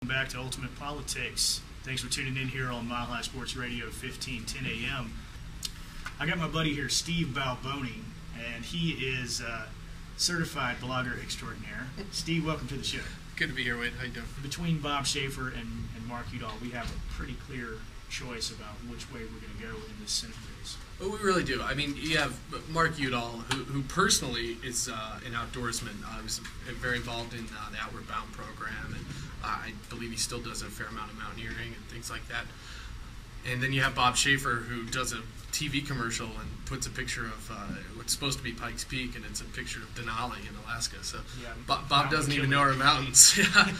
Back to Ultimate Politics. Thanks for tuning in here on Mile High Sports Radio 1510 AM. I got my buddy here, Steve Balboni, and he is a certified blogger extraordinaire. Steve, welcome to the show. Good to be here, Wade. How you doing? Between Bob Schafer and Mark Udall, we have a pretty clear choice about which way we're going to go in this Senate race. Well, we really do. I mean, you have Mark Udall, who personally is an outdoorsman. Was very involved in the Outward Bound program, and I believe he still does a fair amount of mountaineering and things like that. And then you have Bob Schafer, who does a TV commercial and puts a picture of what's supposed to be Pikes Peak, and it's a picture of Denali in Alaska. So yeah, Bob doesn't even know our mountains. Yeah.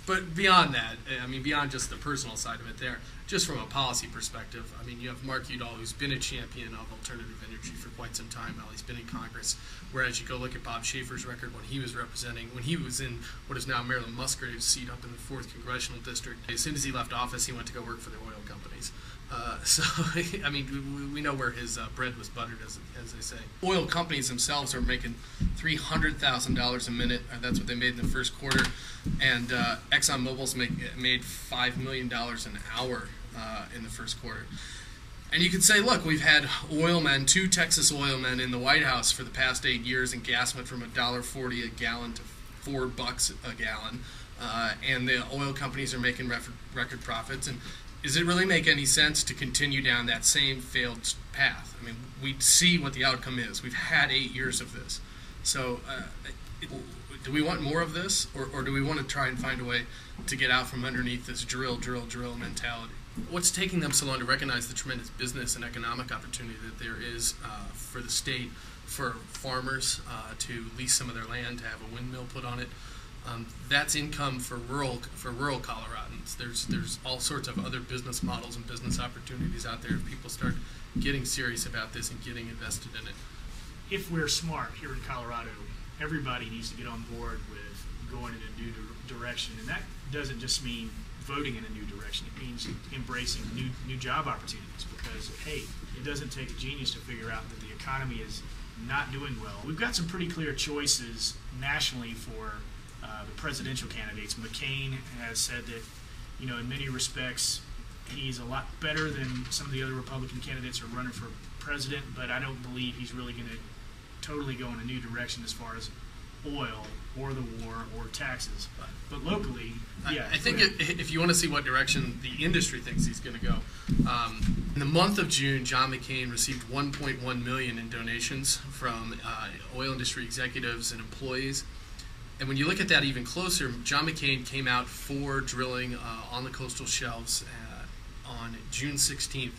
But beyond that, I mean, beyond just the personal side of it there, just from a policy perspective, I mean, you have Mark Udall, who's been a champion of alternative energy for quite some time now. He's been in Congress, whereas you go look at Bob Schafer's record when he was in what is now Maryland Musgrave's seat up in the 4th Congressional District. As soon as he left office, he went to go work for the oil companies. So, I mean, we know where his bread was buttered, as they say. Oil companies themselves are making $300,000 a minute. That's what they made in the first quarter. And ExxonMobil's made $5 million an hour in the first quarter. And you could say, look, we've had oilmen, 2 Texas oilmen in the White House for the past 8 years, and gas went from $1.40 a gallon to $4 a gallon. And the oil companies are making record profits. And does it really make any sense to continue down that same failed path? I mean, we see what the outcome is. We've had 8 years of this. So do we want more of this, or do we want to try and find a way to get out from underneath this drill mentality? What's taking them so long to recognize the tremendous business and economic opportunity that there is for the state, for farmers to lease some of their land, to have a windmill put on it? That's income for rural Coloradans. There's all sorts of other business models and business opportunities out there if people start getting serious about this and getting invested in it. If we're smart here in Colorado, everybody needs to get on board with going in a new direction, and that doesn't just mean voting in a new direction. It means embracing new job opportunities, because, hey, it doesn't take a genius to figure out that the economy is not doing well. We've got some pretty clear choices nationally for the presidential candidates. McCain has said that, you know, in many respects, he's a lot better than some of the other Republican candidates who are running for president, but I don't believe he's really going to totally go in a new direction as far as oil or the war or taxes. But locally, yeah. I think if you want to see what direction the industry thinks he's going to go, in the month of June, John McCain received $1.1 million in donations from oil industry executives and employees. And when you look at that even closer, John McCain came out for drilling on the coastal shelves on June 16th.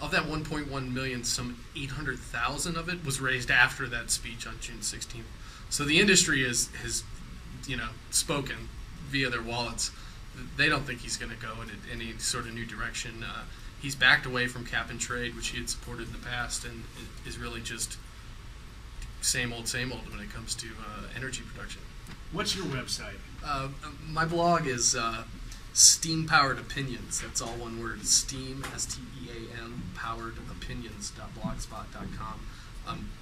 Of that 1.1 million, some 800,000 of it was raised after that speech on June 16th. So the industry has spoken via their wallets. They don't think he's going to go in any sort of new direction. He's backed away from cap and trade, which he had supported in the past, and is really just same old when it comes to energy production. What's your website? My blog is Steam Powered Opinions. That's all one word. Steam, S-T-E-A-M, poweredopinions.blogspot.com.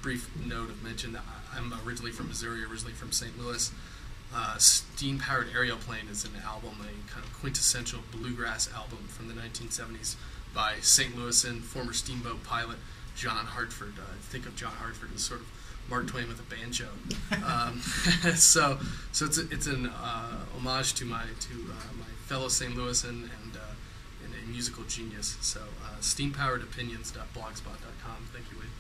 Brief note of mention that I'm originally from Missouri, originally from St. Louis. Steam Powered Aeroplane is an album, a kind of quintessential bluegrass album from the 1970s by St. Louisan former steamboat pilot John Hartford. Think of John Hartford as sort of Mark Twain with a banjo. So it's an homage to my fellow St. Louisan and a musical genius. So steampoweredopinions.blogspot.com. Thank you, Wade.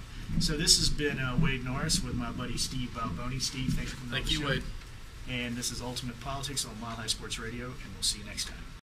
So this has been Wade Norris with my buddy Steve Balboni. Steve, thanks for coming on the show. Thank you, Wade. And this is Ultimate Politics on Mile High Sports Radio, and we'll see you next time.